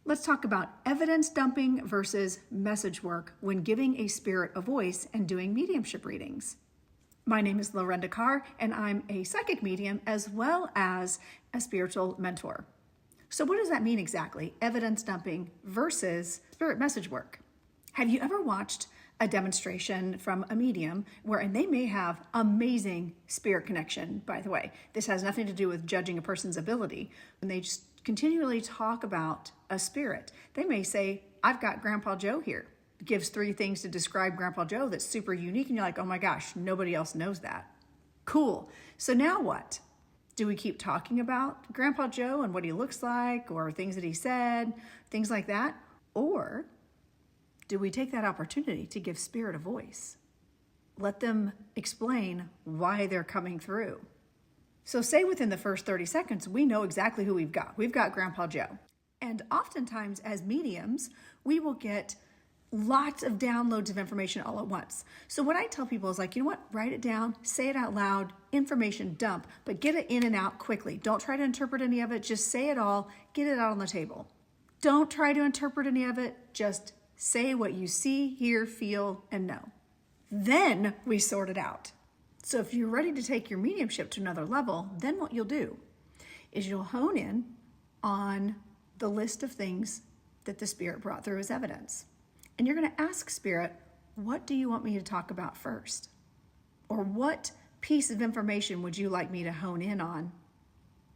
Let's talk about evidence dumping versus message work when giving a spirit a voice and doing mediumship readings. My name is Lorenda Carr, and I'm a psychic medium as well as a spiritual mentor. So what does that mean exactly? Evidence dumping versus spirit message work. Have you ever watched a demonstration from a medium and they may have amazing spirit connection, by the way. This has nothing to do with judging a person's ability. When they just continually talk about a spirit, they may say, I've got Grandpa Joe here. It gives 3 things to describe Grandpa Joe that's super unique, and you're like, oh my gosh, nobody else knows that. Cool. So now what? Do we keep talking about Grandpa Joe and what he looks like, or things that he said, things like that? Or do we take that opportunity to give spirit a voice? Let them explain why they're coming through. So say within the first 30 seconds, we know exactly who we've got. We've got Grandpa Joe. And oftentimes as mediums, we will get lots of downloads of information all at once. So what I tell people is like, you know what? Write it down, say it out loud, information dump, but get it in and out quickly. Don't try to interpret any of it. Just say it all, get it out on the table. Don't try to interpret any of it. Just say what you see, hear, feel, and know. Then we sort it out. So if you're ready to take your mediumship to another level, then what you'll do is you'll hone in on the list of things that the spirit brought through as evidence. And you're going to ask spirit, what do you want me to talk about first? Or what piece of information would you like me to hone in on,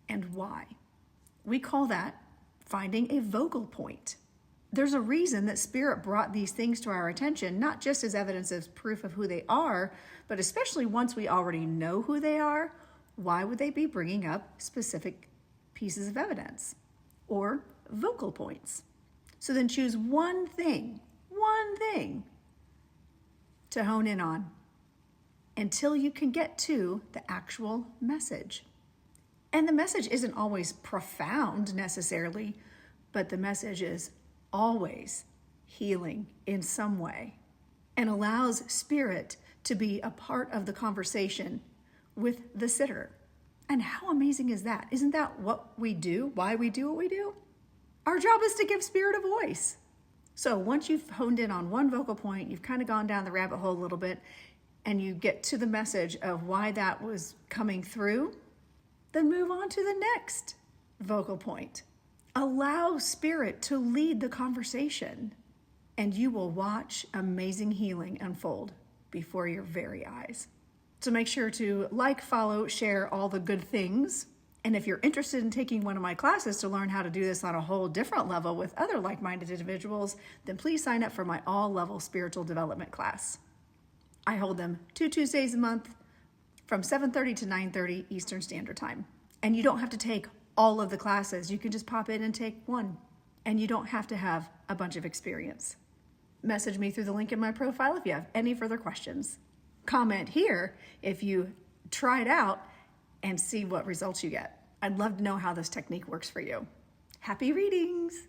and why? We call that finding a vocal point. There's a reason that spirit brought these things to our attention, not just as evidence as proof of who they are, but especially once we already know who they are, why would they be bringing up specific pieces of evidence or vocal points? So then choose one thing to hone in on until you can get to the actual message. And the message isn't always profound necessarily, but the message is always healing in some way and allows spirit to be a part of the conversation with the sitter. And how amazing is that? Isn't that what we do? Why we do what we do? Our job is to give spirit a voice. So once you've honed in on one vocal point, you've kind of gone down the rabbit hole a little bit, and you get to the message of why that was coming through, then move on to the next vocal point. Allow spirit to lead the conversation, and you will watch amazing healing unfold before your very eyes. So make sure to like, follow, share all the good things. And if you're interested in taking one of my classes to learn how to do this on a whole different level with other like-minded individuals, then please sign up for my all-level spiritual development class. I hold them 2 Tuesdays a month from 7:30 to 9:30 Eastern Standard Time. And you don't have to take all of the classes. You can just pop in and take one. And you don't have to have a bunch of experience. Message me through the link in my profile if you have any further questions. Comment here if you try it out and see what results you get. I'd love to know how this technique works for you. Happy readings!